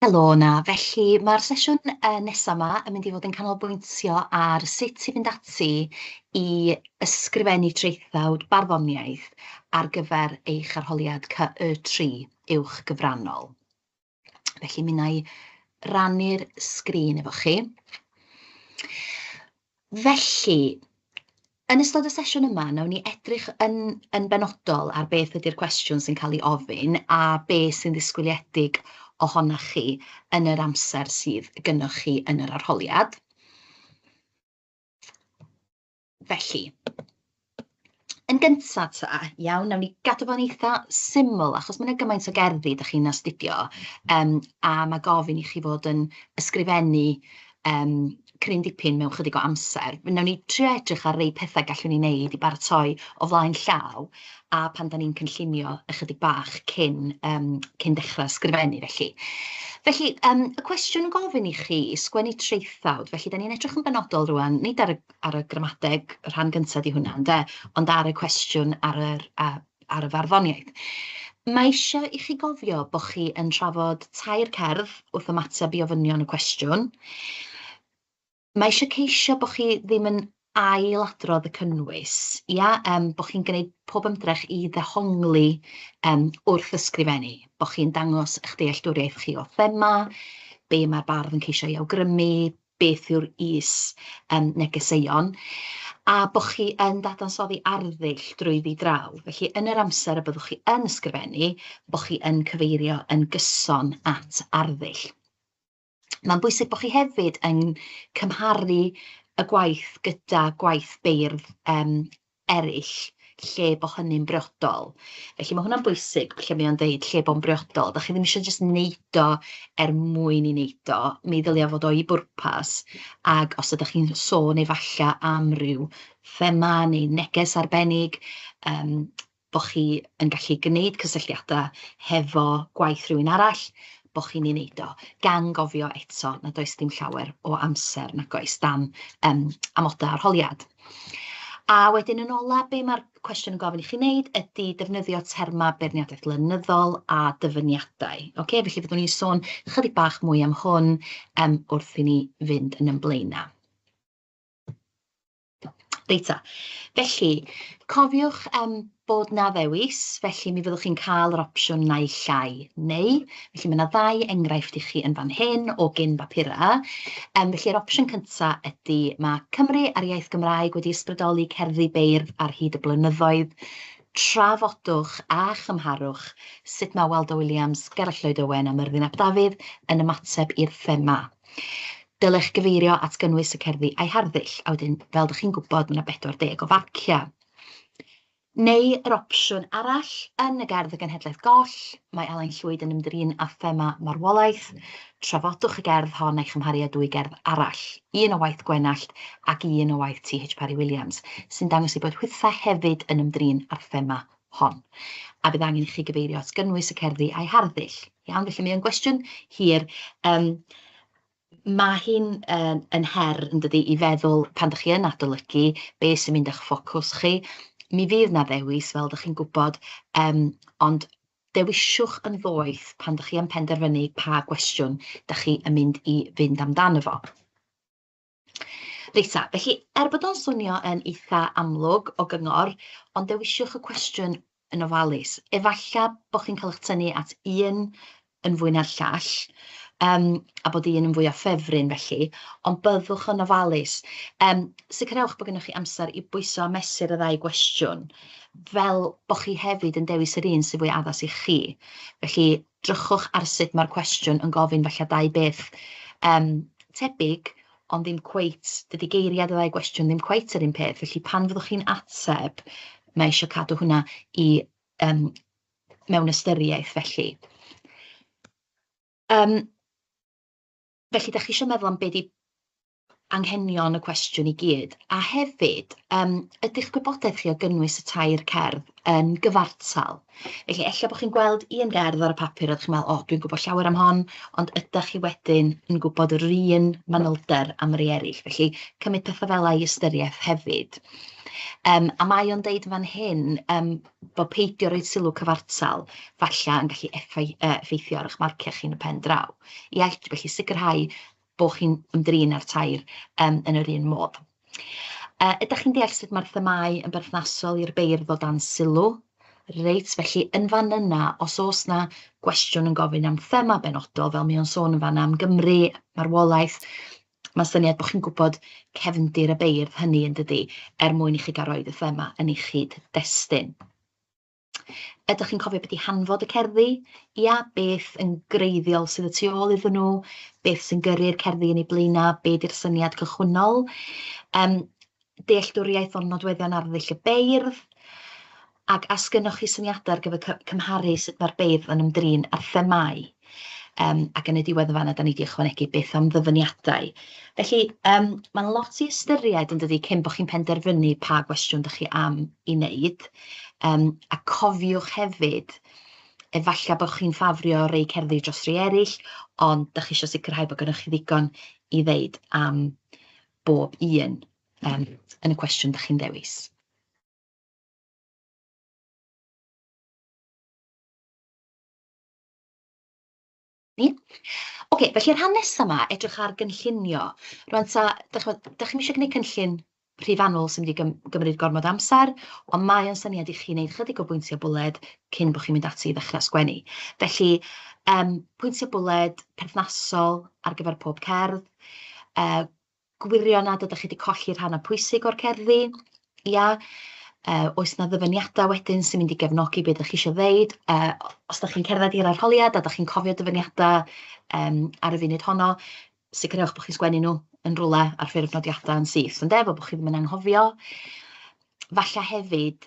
Helo na, felly mae'r sesiwn nesaf yma yn mynd i fod yn canolbwyntio ar sut i fynd ati i ysgrifennu traethawd barddoniaeth ar gyfer eich arholiad CY3 Uwch Gyfrannol. Felly mi wna i rannu'r sgrin efo chi. Felly, yn ystod y sesiwn yma, nawn ni edrych yn benodol ar beth ydy'r cwestiwn sy'n cael ei ofyn a beth sy'n ddisgwyliedig ohonoch chi yn yr amser sydd gynnwch chi yn yr arholiad. Felly, yn gyntaf ta, iawn, nawn ni gadw fo'n eitha syml, achos mae yna gymaint o gerddi ydych chi'n astudio, a mae gofyn i chi fod yn ysgrifennu cryn dipyn mewn chydig o amser. Nawn ni trio edrych ar rei pethau gallwn ni wneud i baratoi o flaen llaw, a pan da ni'n cynllunio ychydig bach cyn dechrau ysgrifennu felly. Felly, y cwestiwn yn gofyn i chi i sgwennu traethawd, felly da ni'n edrych yn benodol rwan, nid ar y gramadeg, y rhan gyntaf di hwnna, ond ar y cwestiwn ar y farddoniaeth. Mae eisiau i chi gofio bod chi yn trafod tair cerdd wrth ymateb i ofynion y cwestiwn. Mae eisiau ceisio bod chi ddim yn ailadrodd y cynnwys, bod chi'n gwneud pob ymdrech i ddehongli wrth ysgrifennu, bod chi'n dangos eich dealltwriaeth chi o thema, be mae'r bardd yn ceisio ei awgrymu, beth yw'r negeseuon, a bod chi yn dadansoddi arddull drwyddi draw. Felly, yn yr amser y byddwch chi yn ysgrifennu, bod chi yn cyfeirio yn gyson at arddull. Mae'n bwysig bod chi hefyd yn cymharu y gwaith gyda gwaith beirdd eraill, lle bod hynny'n briodol. Felly mae hwnna'n bwysig lle mae o'n deud lle bod yn briodol. Da chi ddim eisiau jyst wneud o mwyn i wneud o. Mi ddylia fod o i bwrpas. Ac os ydych chi'n sôn efallai am ryw thema neu neges arbennig, bod chi yn gallu gwneud cysylltiadau hefo gwaith rhywun arall, bod chi'n ei wneud o, gan gofio eto nad oes dim llawer o amser nag oes dan amodau arholiad. A wedyn yn ola, be mae'r cwestiwn yn gofyn i chi wneud ydy defnyddio terma beirniadaeth lenyddol a dyfyniadau. Felly fyddwn ni'n sôn chydig bach mwy am hwn wrth i ni fynd yn ymlaenau. Reita, felly, cofiwch bod na ddewis, felly mi fyddwch chi'n cael yr opsiwn naill llai neu. Felly mae yna ddau enghraifft i chi yn fan hyn o gyn bapura. Felly yr opsiwn cyntaf ydy mae Cymru a'r iaith Gymraeg wedi ysbrydoli cerddi beirdd ar hyd y blynyddoedd. Trafodwch a chymharwch sut mae Waldo Williams, Gerallt Lloyd Owen a Myrddin ap Dafydd yn ymateb i'r thema. Dylech gyfeirio at gynnwys y cerddi a'i harddull, a wedyn, fel ydych chi'n gwybod, mae yna 40 o farcia. Neu yr opsiwn arall yn y gerdd y genhedlaeth goll, mae Elain Llwyd yn ymdrin â thema marwolaeth. Trafodwch y gerdd hon a'i chymharu â dwy gerdd arall, un o waith Gwenallt ac un o waith T.H. Parry Williams, sy'n dangos i bod Hwitha hefyd yn ymdrin â'r thema hon. A bydd angen i chi gyfeirio at gynnwys y cerddi a'i harddull. Iawn, felly mae o'n gwestiwn hir. Mae hi'n yn her yn dydi i feddwl pan ydych chi yn adolygu beth sy'n mynd i'ch ffocws chi. Mi fydd na ddewis fel ydych chi'n gwybod, ond dewisiwch yn ddoeth pan ydych chi yn penderfynu pa gwestiwn ydych chi yn mynd i fynd amdano fo. Reita, felly bod o'n swnio yn eitha amlwg o gyngor, ond dewisiwch y cwestiwn yn ofalus. Efallai bod chi'n cael eich tynnu at un yn fwy na'r llall, a bod un yn fwy o ffefryn felly, ond byddwch yn ofalus. Sicrhewch bod gennych chi amser i bwyso a mesur y ddau gwestiwn, fel bod chi hefyd yn dewis yr un sy'n fwy addas i chi. Felly, drychwch ar sut mae'r cwestiwn yn gofyn falle dau beth tebyg, ond ddim cweit, dydy geiriad y ddau gwestiwn ddim cweit yr un peth. Felly, pan fyddwch chi'n ateb, mae eisiau cadw hwnna i mewn ystyriaeth felly. Felly, da chi eisiau meddwl am beth anghenion y cwestiwn i gyd. A hefyd, ydych gwybodaeth chi o gynnwys y tair cerdd yn gyfartal. Felly, ella bod chi'n gweld un gerdd ar y papur a chi'n meddwl, o, dwi'n gwybod llawer am hon, ond ydych chi wedyn yn gwybod yr un manylder am rei eraill. Felly, cymryd pethau fel ei ystyriaeth hefyd. A mae o'n deud fan hyn bod peidio roed sylw cyfartal falle yn gallu effeithio ar eich marciau chi yn y pen draw. Felly sicrhau bod chi'n ymdrin ar tair yn yr un modd. Ydych chi'n deall sut mae'r themau yn berthnasol i'r beirdd o dan sylw? Reit, felly yn fan yna, os oes na gwestiwn yn gofyn am thema benodol, fel mi o'n sôn yn fan am Gymru, marwolaeth, mae syniad bod chi'n gwybod cefndir y beirdd hynny yn dydy, mwyn i chi gael roed y thema yn eich cyd-destun. Ydych chi'n cofio beth i hanfod y cerddi? Ia, beth yn greiddiol sydd y tu ôl iddyn nhw, beth sy'n gyrru'r cerddi yn ei blaenau, beth yw'r syniad cychwynnol, dealltwriaeth o'n nodweddion arddull y beirdd, ac as gynnwch chi syniadau ar gyfer cymharu sut mae'r beirdd yn ymdrin ar themau. Ac yn y diwedd y fanna, da ni wedi ychwanegu beth am ddyfyniadau. Felly, mae'n lot i ystyried yn dydy cyn bod chi'n penderfynu pa gwestiwn ydych chi am i wneud. A cofiwch hefyd, efallai bod chi'n ffafrio rei cerddi dros rei eraill, ond ydych chi eisiau sicrhau bod gennych chi ddigon i ddeud am bob un yn y cwestiwn ydych chi'n dewis. Oce, felly yr rhan nesaf yma, edrych ar gynllunio. Rwan ta, ydych chi'n eisiau gwneud cynllun rhifannol sy'n mynd i gymryd gormod amser, ond mae o'n syniad i chi wneud chydig o bwyntiau bwled cyn bod chi'n mynd ati i ddechrau sgwennu. Felly, pwyntiau bwled perthnasol ar gyfer pob cerdd, gwirio nad ydych chi wedi colli'r rhan pwysig o'r cerddi, ia, oes na ddyfyniadau wedyn sy'n mynd i gefnogi beth ydych chi eisiau ddeud. Os ydych chi'n cerdded i'r arholiad a ydych chi'n cofio dyfyniadau ar y funud honno, sicrhewch bod chi'n sgwennu nhw yn rwle ar ffurf nodiadau yn syth, ond efo bod chi ddim yn anghofio. Falle hefyd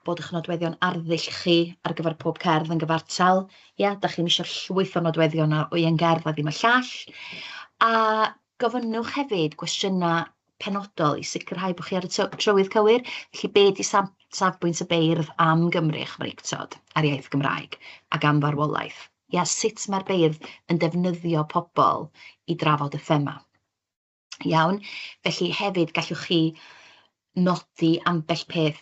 bod eich nodweddion arddull chi ar gyfer pob cerdd yn gyfartal. Ia, ydych chi'n eisiau llwyth o nodweddion o un gerdd a ddim y llall. A gofynnwch hefyd gwestiynau penodol i sicrhau bod chi ar y trywydd cywir. Felly, be di safbwynt y beirdd am Gymru eich freictod ar iaith Gymraeg ac am farwolaeth? Ia, sut mae'r beirdd yn defnyddio pobl i drafod y thema? Iawn, felly hefyd gallwch chi nodi ambell beth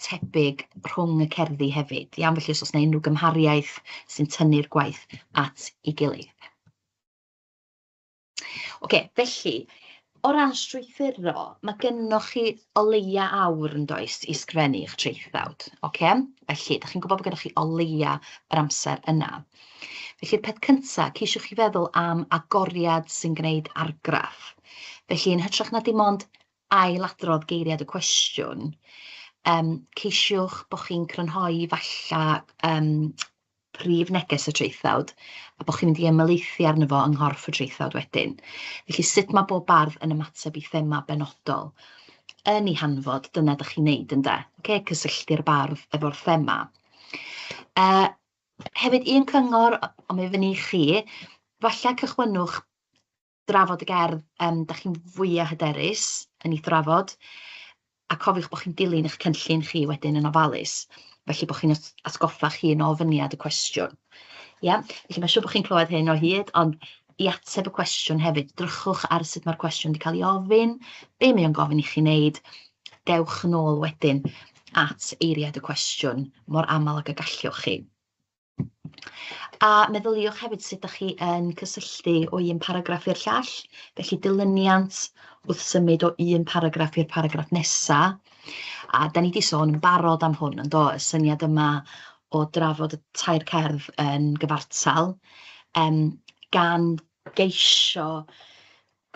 tebyg rhwng y cerddi hefyd. Iawn, felly os oes na unrhyw gymhariaeth sy'n tynnu'r gwaith at ei gilydd. Oce, felly, o ran strwythuro, mae gennych chi o leia awr yn does i sgrennu eich traethawd. Oce? Felly, ydych chi'n gwybod bod gennych chi o leia yr amser yna. Felly'r peth cyntaf, ceisiwch chi feddwl am agoriad sy'n gwneud argraff. Felly, yn hytrach na dim ond ailadrodd geiriad y cwestiwn, ceisiwch bod chi'n crynhoi falla prif neges y traethawd a bod chi'n mynd i ymhelaethu arno fo yng nghorff y traethawd wedyn. Felly, sut mae bob bardd yn ymateb i thema benodol yn ei hanfod, dyna ydych chi'n neud ynde. Okay? Cysylltu'r bardd efo'r thema. Hefyd, un cyngor, ond mae fyny i chi, falle cychwynnwch drafod y gerdd da chi'n fwyaf hyderus yn ei thrafod, a cofiwch bod chi'n dilyn eich cynllun chi wedyn yn ofalus. Felly bod chi'n atgoffa chi yn ofyniad y cwestiwn. Ia? Felly mae'n siŵr bod chi'n clywed hyn o hyd, ond i ateb y cwestiwn hefyd, drychwch ar sut mae'r cwestiwn wedi cael ei ofyn, be mae o'n gofyn i chi wneud, dewch yn ôl wedyn at eiriad y cwestiwn mor aml ag y gallwch chi. A meddyliwch hefyd sut ydych chi yn cysylltu o un paragraff i'r llall, felly dilyniant wrth symud o un paragraff i'r paragraff nesaf. A da ni wedi sôn yn barod am hwn, yn do, y syniad yma o drafod y tair cerdd yn gyfartal, gan geisio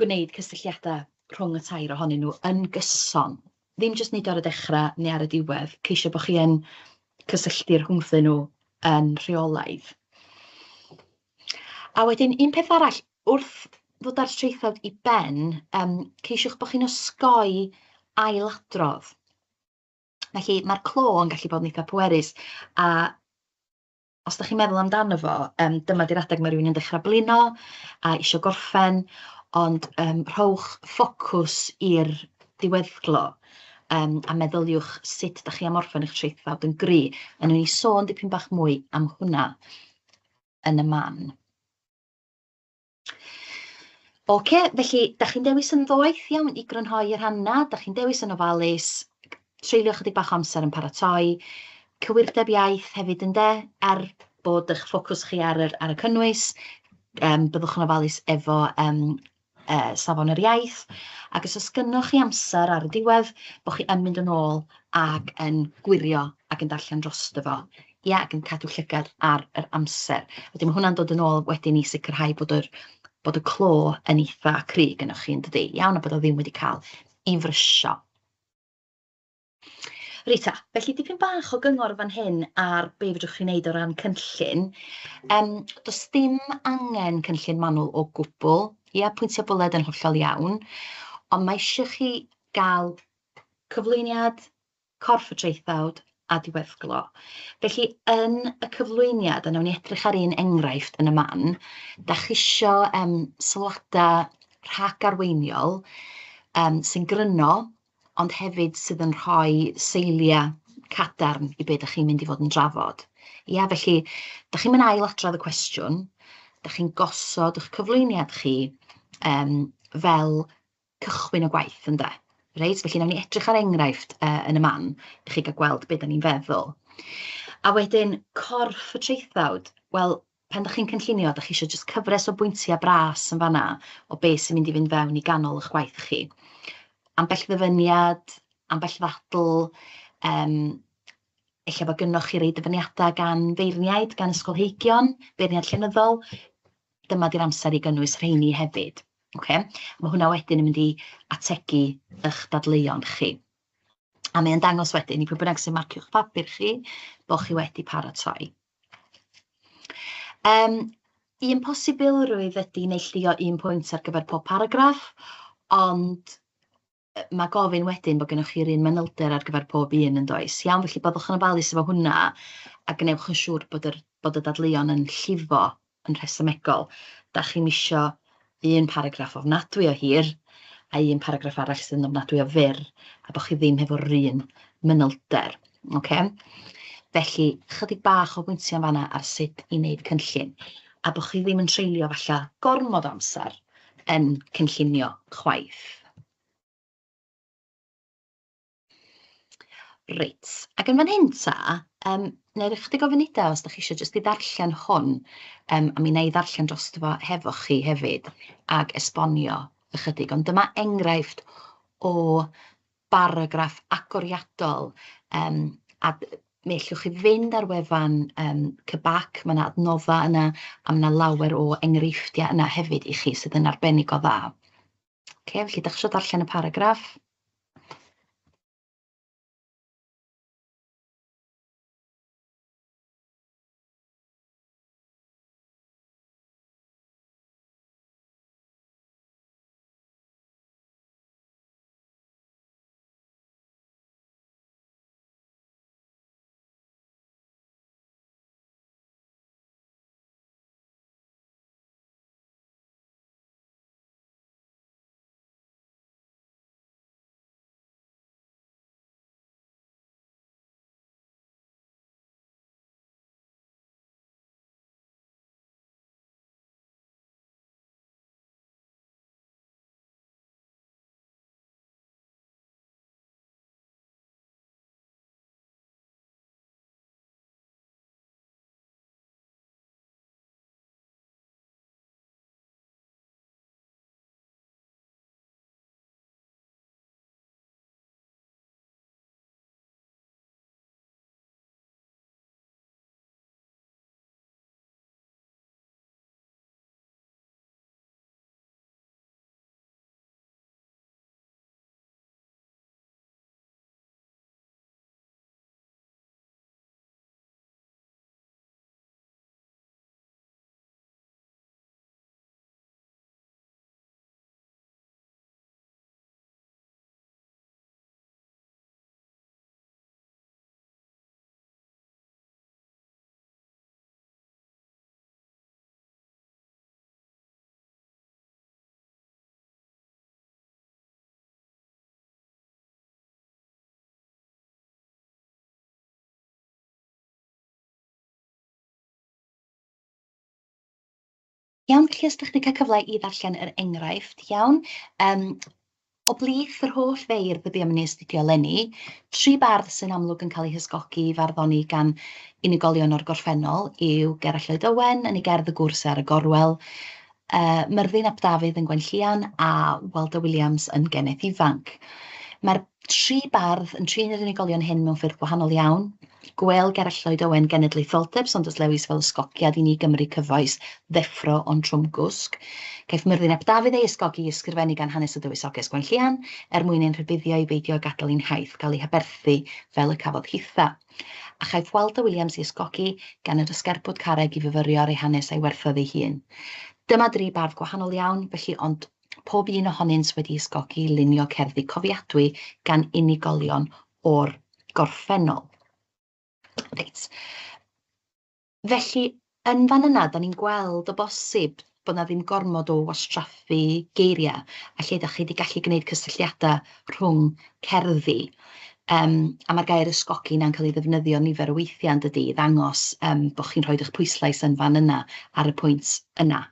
gwneud cysylltiadau rhwng y tair ohonyn nhw yn gyson. Ddim jyst nid ar y dechrau neu ar y diwedd, ceisio bod chi yn cysylltu rhwngthyn nhw yn rheolaidd. A wedyn, un peth arall, wrth ddod ar traethawd i ben, ceisiwch bod chi'n osgoi ailadrodd. Felly, mae'r clo yn gallu bod yn eitha pwerus, a os ydych chi'n meddwl amdano fo, dyma di'r adeg mae rhywun yn dechrau blino a eisiau gorffen, ond rhowch ffocws i'r diweddglo a meddyliwch sut ydych chi am orffen eich traethawd yn gry. A nhw'n ni sôn dipyn bach mwy am hwnna yn y man. Oce, felly, da chi'n dewis yn ddoeth iawn i grynhoi yr hana, da chi'n dewis yn ofalus, treulio chydig bach o amser yn paratoi, cywirdeb iaith hefyd ynde, bod eich ffocws chi ar y cynnwys, byddwch yn ofalus efo safon yr iaith, ac os oes gynnwch chi amser ar y diwedd, bod chi yn mynd yn ôl ac yn gwirio ac yn darllen drosto fo. Ia, ac yn cadw llygad ar yr amser. Wedyn mae hwnna'n dod yn ôl wedyn i sicrhau bod y clo yn eitha cry gynnwch chi yn dydi. Iawn, a bod o ddim wedi cael ei frysio. Rita, felly dipyn bach o gyngor fan hyn ar be fedrwch chi wneud o ran cynllun. Does dim angen cynllun manwl o gwbl. Ia, pwyntio bwled yn hollol iawn. Ond mae eisiau chi gael cyflwyniad, corff y traethawd a diweddglo. Felly, yn y cyflwyniad, a nawn ni edrych ar un enghraifft yn y man, da chi isio sylwadau rhagarweiniol sy'n gryno, ond hefyd sydd yn rhoi seiliau cadarn i be ydych chi'n mynd i fod yn drafod. Ia, felly, da chi'n mynd ailadrodd y cwestiwn, da chi'n gosod eich cyflwyniad chi fel cychwyn y gwaith, ynde? Reit, felly nawn ni edrych ar enghraifft yn y man, i chi gael gweld be da ni'n feddwl. A wedyn, corff y traethawd, wel, pan da chi'n cynllunio, da chi eisiau jyst cyfres o bwyntiau bras yn fanna o beth sy'n mynd i fynd fewn i ganol eich gwaith chi. Ambell ddyfyniad, ambell ddadl, eich bod gynnoch chi rei dyfyniadau gan feirniaid, gan ysgolheigion, beirniad llenyddol, dyma di'r amser i gynnwys rheini hefyd. Okay? Mae hwnna wedyn yn mynd i ategu eich dadleuon chi. A mae'n dangos wedyn i pwy bynnag sy'n marcio'ch papur chi, bod chi wedi paratoi. Un posibilrwydd ydy neillio un pwynt ar gyfer pob paragraff, ond mae gofyn wedyn bod gennych chi'r un manylder ar gyfer pob un yn does. Iawn, felly byddwch yn ofalus efo hwnna a gwnewch yn siŵr bod y dadleuon yn llifo yn rhesymegol. Da chi'n isio un paragraff ofnadwy o hir a un paragraff arall sy'n ofnadwy o fyr a bod chi ddim hefo'r un manylder. Okay? Felly, chydig bach o bwyntiau yn fanna ar sut i wneud cynllun a bod chi ddim yn treulio falle gormod o amser yn cynllunio chwaith. Reit, ac yn fan hyn ta, neu chydig o funudau os da chi eisiau jyst i ddarllen hwn, a mi wna i ddarllen drosto fo hefo chi hefyd, ag esbonio ychydig. Ond dyma enghraifft o baragraff agoriadol, a mi allwch chi fynd ar wefan Cybac, mae yna adnodda yna, a mae yna lawer o enghreifftiau yna hefyd i chi sydd yn arbennig o dda. Felly, da chi eisiau darllen y paragraff. Iawn, felly os ydych chi wedi cael cyfle i ddarllen yr enghraifft, iawn. O blith yr holl feirdd y bu am yn ei astudio leni, 3 bardd sy'n amlwg yn cael eu hysgogi i farddoni gan unigolion o'r gorffennol yw Gerallt Lloyd Owen yn ei gerdd y gwrs ar y gorwel, Myrddin ap Dafydd yn Gwenllian a Waldo Williams yn Geneth Ifanc. Mae'r 3 bardd yn trin yr unigolion hyn mewn ffyrdd gwahanol iawn. Gwel Gerallt Lloyd Owen genedlaetholdeb, ond os lewis fel ysgogiad i ni Gymru cyfoes ddeffro ond trwm gwsg. Caiff Myrddin ap Dafydd ei ysgogi i ysgrifennu gan hanes y dywysoges Gwenllian, mwyn ein rhybuddio i beidio gadael ein haith gael ei hyberthu fel y cafodd hitha. A chaiff Waldo Williams ei ysgogi gan yr ysgerbwd carreg i fyfyrio ar ei hanes a'i werthodd ei hun. Dyma 3 bardd gwahanol iawn, felly ond pob un ohonynt wedi ysgogi lunio cerddi cofiadwy gan unigolion o'r gorffennol. Reit. Felly, yn fan yna, da ni'n gweld o bosib bod na ddim gormod o wastraffu geiriau, a lle ydych chi wedi gallu gwneud cysylltiadau rhwng cerddi. A mae'r gair ysgogi na'n cael ei ddefnyddio nifer o weithiau yn dydy, i ddangos bod chi'n rhoid eich pwyslais yn fan yna ar y pwynt yna.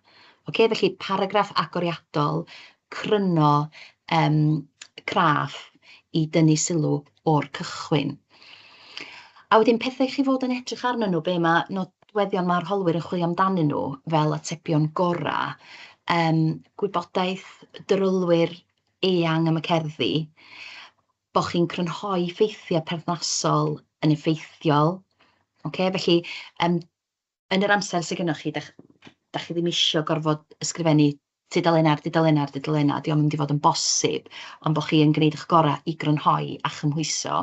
Felly, paragraff agoriadol, cryno, craff i dynnu sylw o'r cychwyn. A wedyn pethau chi fod yn edrych arnyn nhw, be mae nodweddion mae'r arholwyr yn chwilio amdanyn nhw fel atebion gorau, gwybodaeth dyrylwyr eang am y cerddi, bod chi'n crynhoi ffeithiau perthnasol yn effeithiol. Felly, yn yr amser sydd gennych chi, da chi ddim eisiau gorfod ysgrifennu tudalena ar dudalena ar dudalena, di o'n mynd i fod yn bosib, ond bod chi'n gwneud eich gorau i grynhoi a chymhwyso,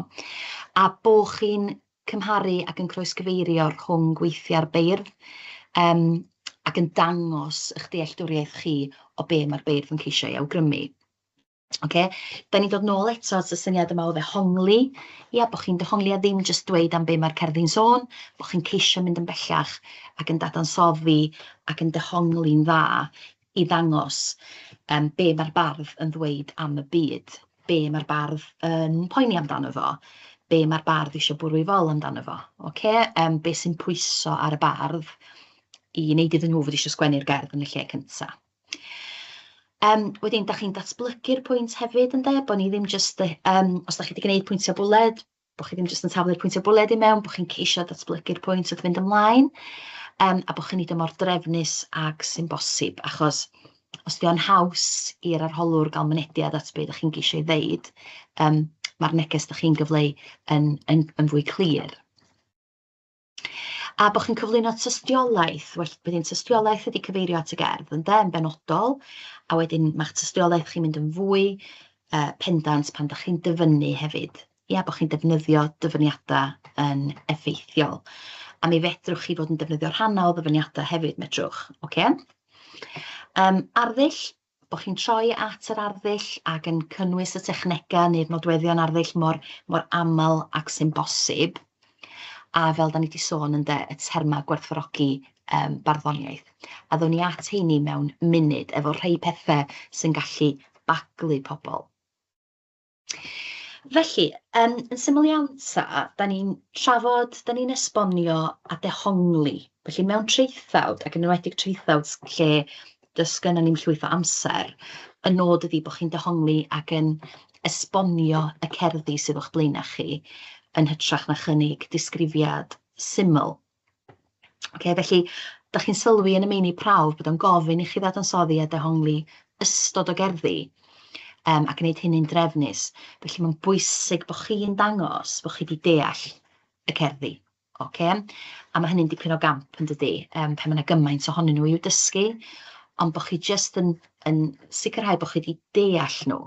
a bod chi'n cymharu ac yn croesgyfeirio rhwng gweithiau'r beirdd ac yn dangos eich dealltwriaeth chi o be mae'r beirdd yn ceisio ei awgrymu. Da ni'n dod nôl eto at y syniad yma o ddehongli. Bod chi'n dehongli a ddim jyst dweud am be mae'r cerddi'n sôn, bod chi'n ceisio mynd yn bellach ac yn dadansoddi ac yn dehongli'n dda i ddangos be mae'r bardd yn ddweud am y byd, be mae'r bardd yn poeni amdano fo, be mae'r bardd eisiau bwrw i fol amdano fo. Be sy'n pwyso ar y bardd i wneud iddyn nhw fod eisiau sgwennu'r gerdd yn y lle cyntaf. Wedyn, da chi'n datblygu'r pwynt hefyd, bod ni ddim jyst, os da chi wedi gwneud pwyntiau bwled, bod chi ddim jyst yn taflu'r pwyntiau bwled i mewn, bod chi'n ceisio datblygu'r pwynt wrth fynd ymlaen, a bod chi'n neud ymor drefnus ag sy'n bosib, achos os di o'n haws i'r arholwr gael mynediad at be da chi'n geisio ei ddeud, mae'r neges da chi'n gyfleu yn fwy clir. A bod chi'n cyflwyno tystiolaeth, wedyn tystiolaeth ydy cyfeirio at y gerdd, yn benodol, a wedyn mae'ch tystiolaeth chi'n mynd yn fwy pendant pan da chi'n dyfynnu hefyd. Bod chi'n defnyddio dyfyniadau yn effeithiol. A mi fedrwch chi fod yn defnyddio rhannau o ddyfyniadau hefyd, medrwch. Arddull, bod chi'n troi at yr arddull ac yn cynnwys y technegau neu'r nodweddion arddull mor aml ac sy'n bosib. A fel da ni wedi sôn y terma gwerthfawrogi barddoniaeth. A ddown ni at heini mewn munud efo rhai pethau sy'n gallu baglu pobl. Felly, yn syml iawn ta, da ni'n trafod, da ni'n esbonio a dehongli. Felly mewn traethawd, ac yn enwedig traethawd lle does gennym ni'n llwyth o amser, y nod ydy bod chi'n dehongli ac yn esbonio y cerddi sydd o'ch blaenau chi, yn hytrach na chynnig disgrifiad syml. Felly, da chi'n sylwi yn y meini prawf bod o'n gofyn i chi ddadansoddi a dehongli ystod o gerddi ac gwneud hynny'n drefnus. Felly, mae'n bwysig bod chi'n dangos bod chi wedi deall y cerddi. A mae hynny'n dipyn o gamp yn dydy, pan mae yna gymaint ohonyn nhw i'w dysgu, ond bod chi jyst yn sicrhau bod chi wedi deall nhw.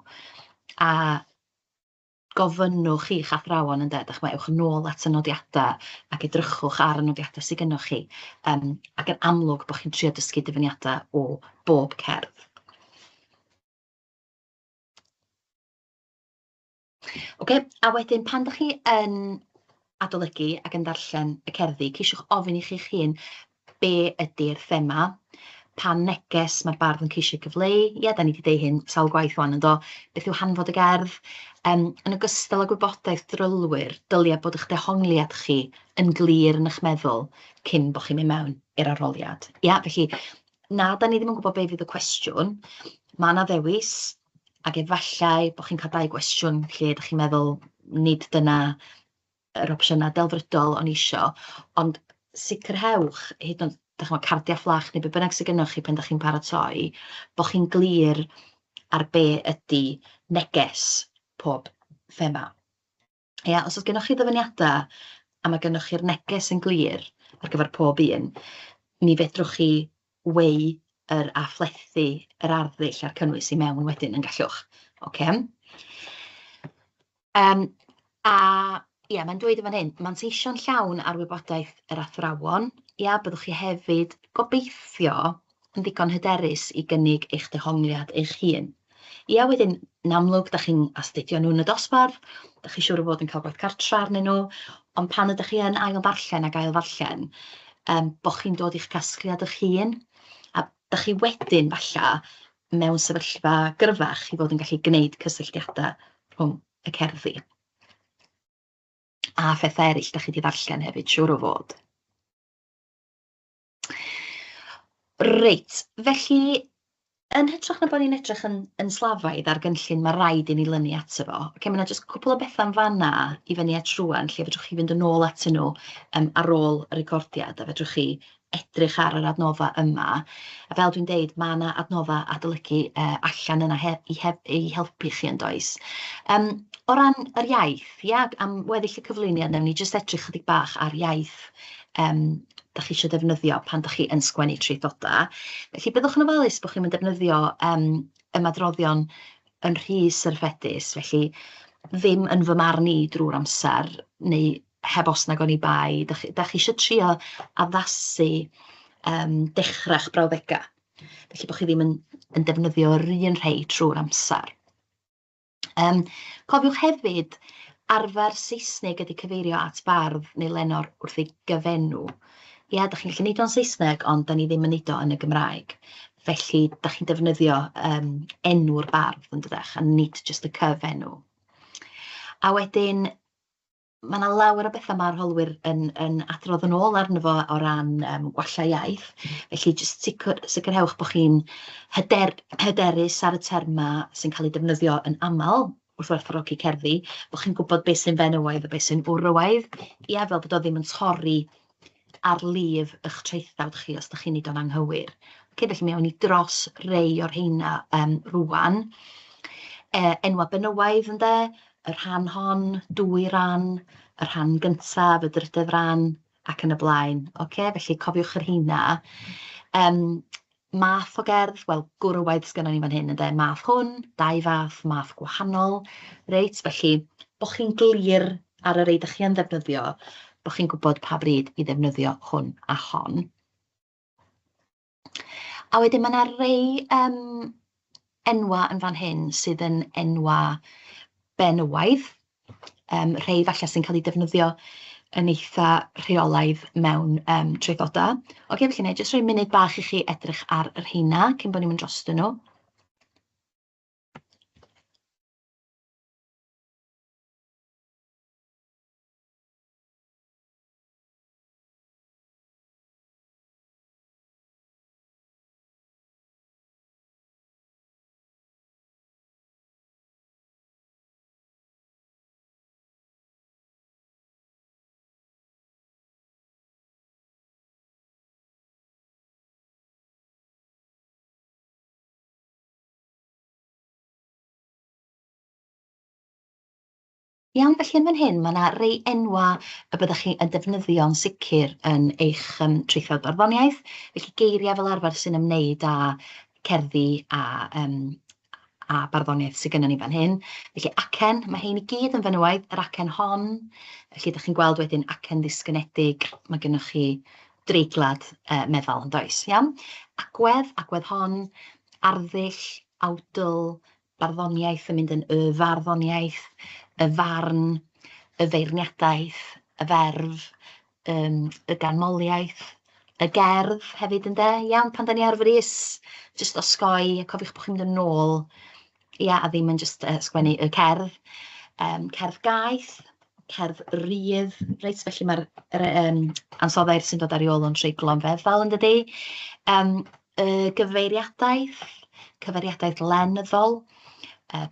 A gofynnwch chi'ch athrawon ewch yn ôl at y nodiadau ac edrychwch ar y nodiadau sydd gennych chi ac yn amlwg bod chi'n trio dysgu dyfyniadau o bob cerdd. A wedyn pan ydych chi yn adolygu ac yn darllen y cerddi, ceisiwch ofyn i chi'ch hun be ydy'r thema, pa neges mae'r bardd yn ceisio gyfleu. Da ni wedi deud hyn sawl gwaith wan yndo, beth yw hanfod y gerdd. Yn ogystal â gwybodaeth drylwyr, dylia bod eich dehongliad chi yn glir yn eich meddwl cyn bod chi'n mynd mewn i'r arholiad. Felly, na, da ni ddim yn gwybod be fydd y cwestiwn, mae yna ddewis, ac efallai bod chi'n cael dau gwestiwn lle ydych chi'n meddwl nid dyna yr opsiynau delfrydol o'n isio, ond sicrhewch, hyd yn oed cardiau fflach neu be bynnag sydd gennych chi pan ydych chi'n paratoi, bod chi'n glir ar be ydy neges pob thema. Ia, os oes gennych chi ddyfyniadau a mae gennych chi'r neges yn glir ar gyfer pob un, mi fedrwch chi weu a phlethu yr arddull a'r cynnwys i mewn wedyn yn gallwch. Okay? A ia, mae'n dweud yn fan hyn, manteision llawn ar wybodaeth yr athrawon. Ia, byddwch chi hefyd gobeithio yn ddigon hyderus i gynnig eich dehongliad eich hun. Ia, wedyn, yn amlwg, da chi'n astudio nhw yn y dosbarth, da chi siŵr o fod yn cael gwaith cartra arnyn nhw, ond pan ydych chi yn ail ddarllen ac ail ddarllen, bo chi'n dod i'ch casgliad eich hun, a da chi wedyn, falla, mewn sefyllfa gyrfach i fod yn gallu gwneud cysylltiadau rhwng y cerddi. A phethau eraill da chi wedi ddarllen hefyd, siŵr o fod. Reit, felly, yn hytrach na bod ni'n edrych yn slafaidd ar gynllun mae rhaid i ni lynu ato fo. Okay, mae yna jyst cwpl o bethau'n fanna i fyny at rwan, lle fedrwch chi fynd yn ôl atyn nhw ar ôl y recordiad, a fedrwch chi edrych ar yr adnodda yma. A fel dwi'n deud, mae yna adnodda adolygu allan yna i helpu chi yn does. O ran yr iaith, ia, am weddill y cyflwyniad, newn ni jyst edrych chydig bach ar iaith da chi eisiau defnyddio pan da chi yn sgwennu traethodau. Felly byddwch yn ofalus bod chi'n mynd defnyddio ymadroddion yn rhy syrffedus, felly ddim yn fy marn i drwy'r amser, neu heb os nag o'n i bai. Da chi eisiau trio addasu dechrau'ch brawddegau. Felly bod chi ddim yn defnyddio yr un rhai trwy'r amser. Cofiwch hefyd, arfer Saesneg ydy cyfeirio at bardd neu lenor wrth ei gyfenw. Ia, da chi'n gallu neud o'n Saesneg, ond da ni ddim yn neud o yn y Gymraeg. Felly, da chi'n defnyddio enw'r bardd yn dydech, a nid jyst y cyfenw. A wedyn, mae yna lawer o bethau mae'r arholwyr yn adrodd yn ôl arno fo o ran gwalla iaith. Felly, jyst sicrhewch bod chi'n hyderus ar y terma sy'n cael ei defnyddio yn aml wrth werthfawrogi cerddi, bod chi'n gwybod beth sy'n fenywaidd a beth sy'n wrywaidd. Ia, fel bod o ddim yn torri ar lif eich traethawd chi os ydych chi'n neud o'n anghywir. Felly mi awn ni dros rei o'r rheina rwan. Enwa benywaidd ynde, y rhan hon, dwy ran, y rhan gyntaf, y drydydd ran, ac yn y blaen. Felly cofiwch yr rheina. Math o gerdd, wel, gwrywaidd sgynnon ni fan hyn ynde, math hwn, dau fath, math gwahanol. Reit, felly, bod chi'n glir ar y rei ydych chi yn ddefnyddio, bod chi'n gwybod pa bryd i ddefnyddio hwn a hon. A wedyn mae yna rei enwa yn fan hyn sydd yn enwa benywaidd, rhai falle sy'n cael ei defnyddio yn eitha rheolaidd mewn traethodau. Felly na, jyst rhoi munud bach i chi edrych ar yr rheina cyn bod ni'n mynd drostyn nhw. Iawn, felly yn fan hyn, mae yna rei enwa y byddwch chi yn defnyddio'n sicr yn eich traethawd barddoniaeth. Felly geiriau fel arfer sy'n ymwneud â cerddi a barddoniaeth sydd gennym ni fan hyn. Felly acen, mae hein i gyd yn fenywaidd, yr acen hon. Felly ydych chi'n gweld wedyn acen ddisgynedig, mae gennych chi dreiglad meddal yn does. Iawn? Agwedd hon, arddull, awdl, barddoniaeth yn mynd yn y farddoniaeth, y farn, y feirniadaeth, y ferf, y ganmoliaeth, y gerdd hefyd ynde. Iawn, pan da ni ar frys, jyst osgoi, cofiwch bod chi'n mynd yn ôl, ia, a ddim yn jyst sgwennu y cerdd. Cerdd gaeth, cerdd rydd, reit, felly mae'r ansoddair sy'n dod ar ôl yn treiglo yn feddal yn dydi. y gyfeiriadaeth, cyfeiriadaeth lenyddol,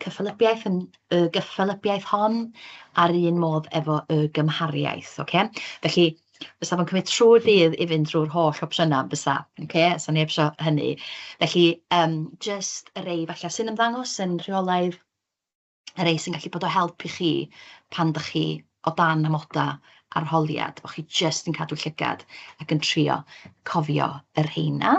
cyffelybiaeth yn y gyffelybiaeth hon, a'r un modd efo y gymhariaeth, okay? Felly, fysa fo'n cymryd trwy'r dydd i fynd drwy'r holl opsiynau bysa, okay? So neb isio hynny. Felly, just y rei falle sy'n ymddangos yn rheolaidd, y rei sy'n gallu bod o help i chi pan dych chi o dan amodau arholiad, bo' chi just yn cadw llygad ac yn trio cofio yr rheina.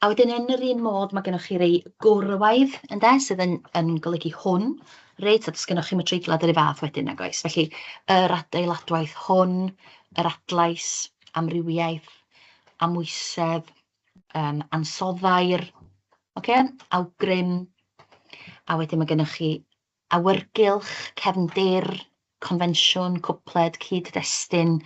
A wedyn yn yr un modd, mae gennych chi rei gwrwaidd ynde, sydd yn golygu hwn, reit, a does gennych chi'm y treiglad yr un fath wedyn nag oes. Felly, yr adeiladwaith hwn, yr adlais, amrywiaeth, amwysedd, ansoddair, okay? Awgrym, a wedyn mae gennych chi awyrgylch, cefndir, confensiwn, cwpled, cyd-destun,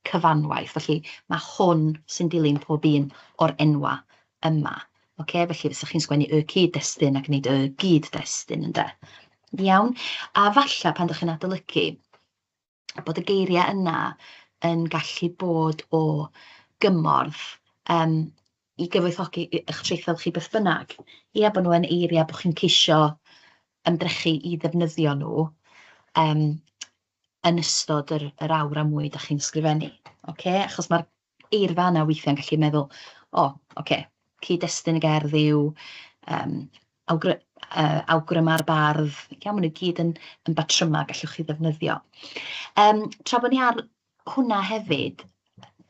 cyfanwaith. Felly mae hwn sy'n dilyn pob un o'r enwa yma. Okay? Felly fysa chi'n sgwennu y cyd-destun ac nid y gyd-destun ynde. Iawn. A falle pan ydych chi'n adolygu bod y geiriau yna yn gallu bod o gymorth i gyfoethogi eich traethawd chi beth bynnag. Ia, bod nhw yn eiriau bod chi'n ceisio ymdrechu i ddefnyddio nhw yn ystod yr awr a mwy ydych chi'n sgrifennu. Okay? Achos mae'r eirfa yna weithiau'n gallu meddwl, cyd-destun y gerdd yw awgrym ar bardd, iawn, maen nhw gyd yn batrymau gallwch chi ddefnyddio. Tra bod ni ar hwnna hefyd,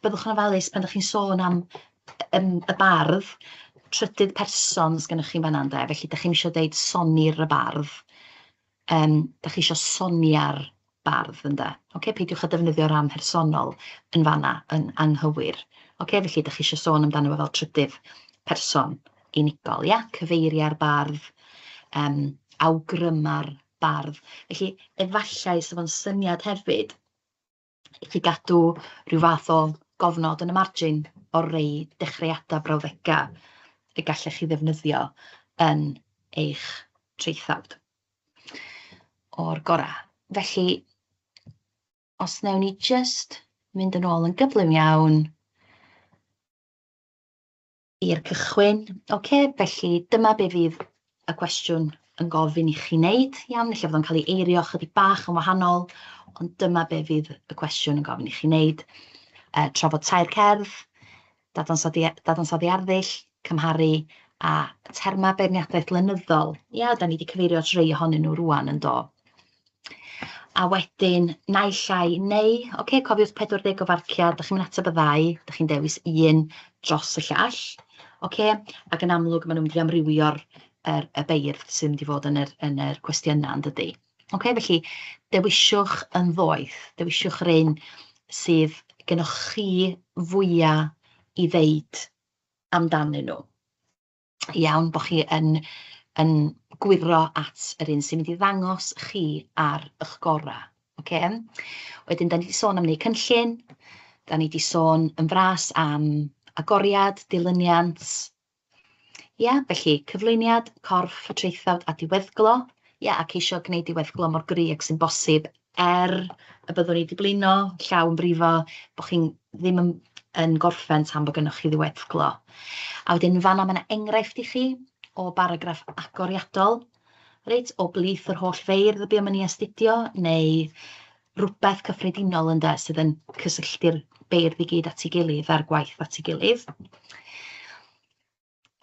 byddwch yn ofalus pan ydych chi'n sôn am y bardd, trydydd person sgennych chi'n fan'na ynde, felly ydych chi'n eisiau deud sonir y bardd, ydych chi eisiau sonia'r bardd ynde. Okay, peidiwch â defnyddio'r ram personol yn fan'na, yn anghywir. Okay, felly ydych chi eisiau sôn amdano fel trydydd person unigol, ia? Cyfeiria'r bardd, awgryma'r bardd. Felly, efallai sef o'n syniad hefyd i chi gadw rhyw fath o gofnod yn y margin o rei dechreuadau brawddegau y gallech chi ddefnyddio yn eich traethawd o'r gorau. Felly, os newn ni just mynd yn ôl yn gyflym iawn i'r cychwyn. Okay, felly dyma be fydd y cwestiwn yn gofyn i chi wneud. Iawn, felly fod o'n cael ei eirio chydig bach yn wahanol, ond dyma be fydd y cwestiwn yn gofyn i chi wneud. Trafod tair cerdd, dadansoddi arddull, cymharu a terma beirniadaeth lenyddol. Ia, da ni wedi cyfeirio at rei ohonyn nhw rwan yn do. A wedyn, naill ai neu, okay, cofiwch 40 o farciau, dych chi'n mynd ateb y ddau, dych chi'n dewis un dros y llall, okay? Ac yn amlwg maen nhw'n mynd i amrywio'r beirdd sy'n mynd i fod yn yr cwestiynau yn dydy. Okay, felly, dewisiwch yn ddoeth, dewisiwch yr un sydd gennych chi fwyaf i ddeud amdanyn nhw. Iawn, bod chi yn gwiro at yr un sy'n mynd i ddangos chi ar eich gorau. Okay? Wedyn, da ni wedi sôn am wneud cynllun, da ni wedi sôn yn fras am agoriad, dilyniant. Ia, felly cyflwyniad, corff y traethawd a diweddglo. Ia, ac eisiau gwneud diweddglo mor gry ac sy'n bosib y byddwn ni wedi blino, llawn brifo, bod chi'n ddim yn gorffen tan bod gennych chi ddiweddglo. A wedyn fan'na mae yna enghraifft i chi o baragraff agoriadol, reit, o blith yr holl feirdd y bu am yn ei astudio, neu rhywbeth cyffredinol ynde sydd yn cysylltu'r beirdd i gyd at ei gilydd a'r gwaith at ei gilydd.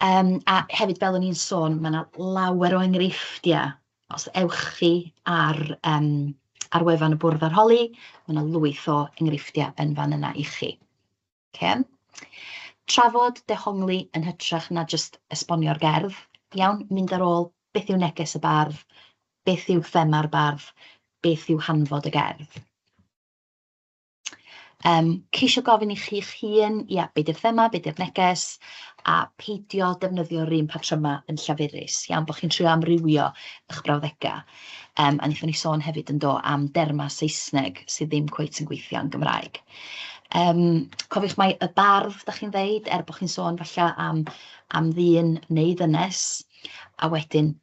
A hefyd fel o'n i'n sôn, mae yna lawer o enghreifftiau. Os ewch chi ar wefan y bwrdd arholi, mae yna lwyth o enghreifftiau yn fan yna i chi. Okay. Trafod dehongli yn hytrach na just esbonio'r gerdd. Iawn, mynd ar ôl beth yw neges y bardd, beth yw thema'r bardd, beth yw hanfod y gerdd. Ceisio gofyn i chi'ch hun, ia, be di'r thema, be di'r neges, a peidio defnyddio'r un patrymau yn llafurus. Iawn, bod chi'n trio amrywio eich brawddegau. A wnaethon ni sôn hefyd yn do am derma Saesneg sydd ddim cweit yn gweithio yn Gymraeg. Cofiwch mai y bardd, da chi'n ddeud, bod chi'n sôn falle am ddyn neu ddynes, a wedyn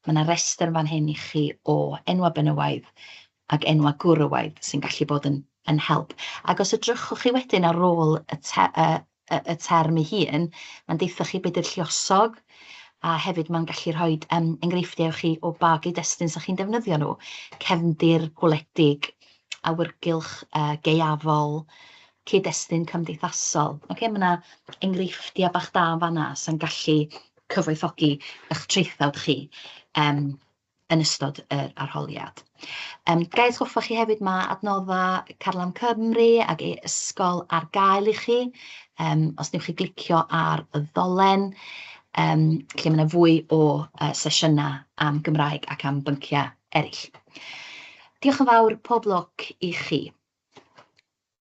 mae yna restr fan hyn i chi o enwa benywaidd ac enwa gwrywaidd sy'n gallu bod yn yn help. Ac os edrychwch chi wedyn ar ôl y term ei hun, mae'n deitha chi beth yw'r lluosog, a hefyd mae'n gallu rhoi enghreifftiau chi o ba gyd-destun sy'ch chi'n defnyddio nhw. Cefndir, gwledig, awyrgylch, gaeafol, cyd-destun cymdeithasol. Mae yna enghreifftiau bach da fanna sy'n gallu cyfoethogi eich traethawd chi yn ystod yr arholiad. Gai atgoffa chi hefyd mae adnoddau Carlam Cymru ac e-ysgol ar gael i chi. Os newch chi glicio ar y ddolen, lle mae yna fwy o sesiynau am Gymraeg ac am bynciau eraill. Diolch yn fawr, pob lwc i chi.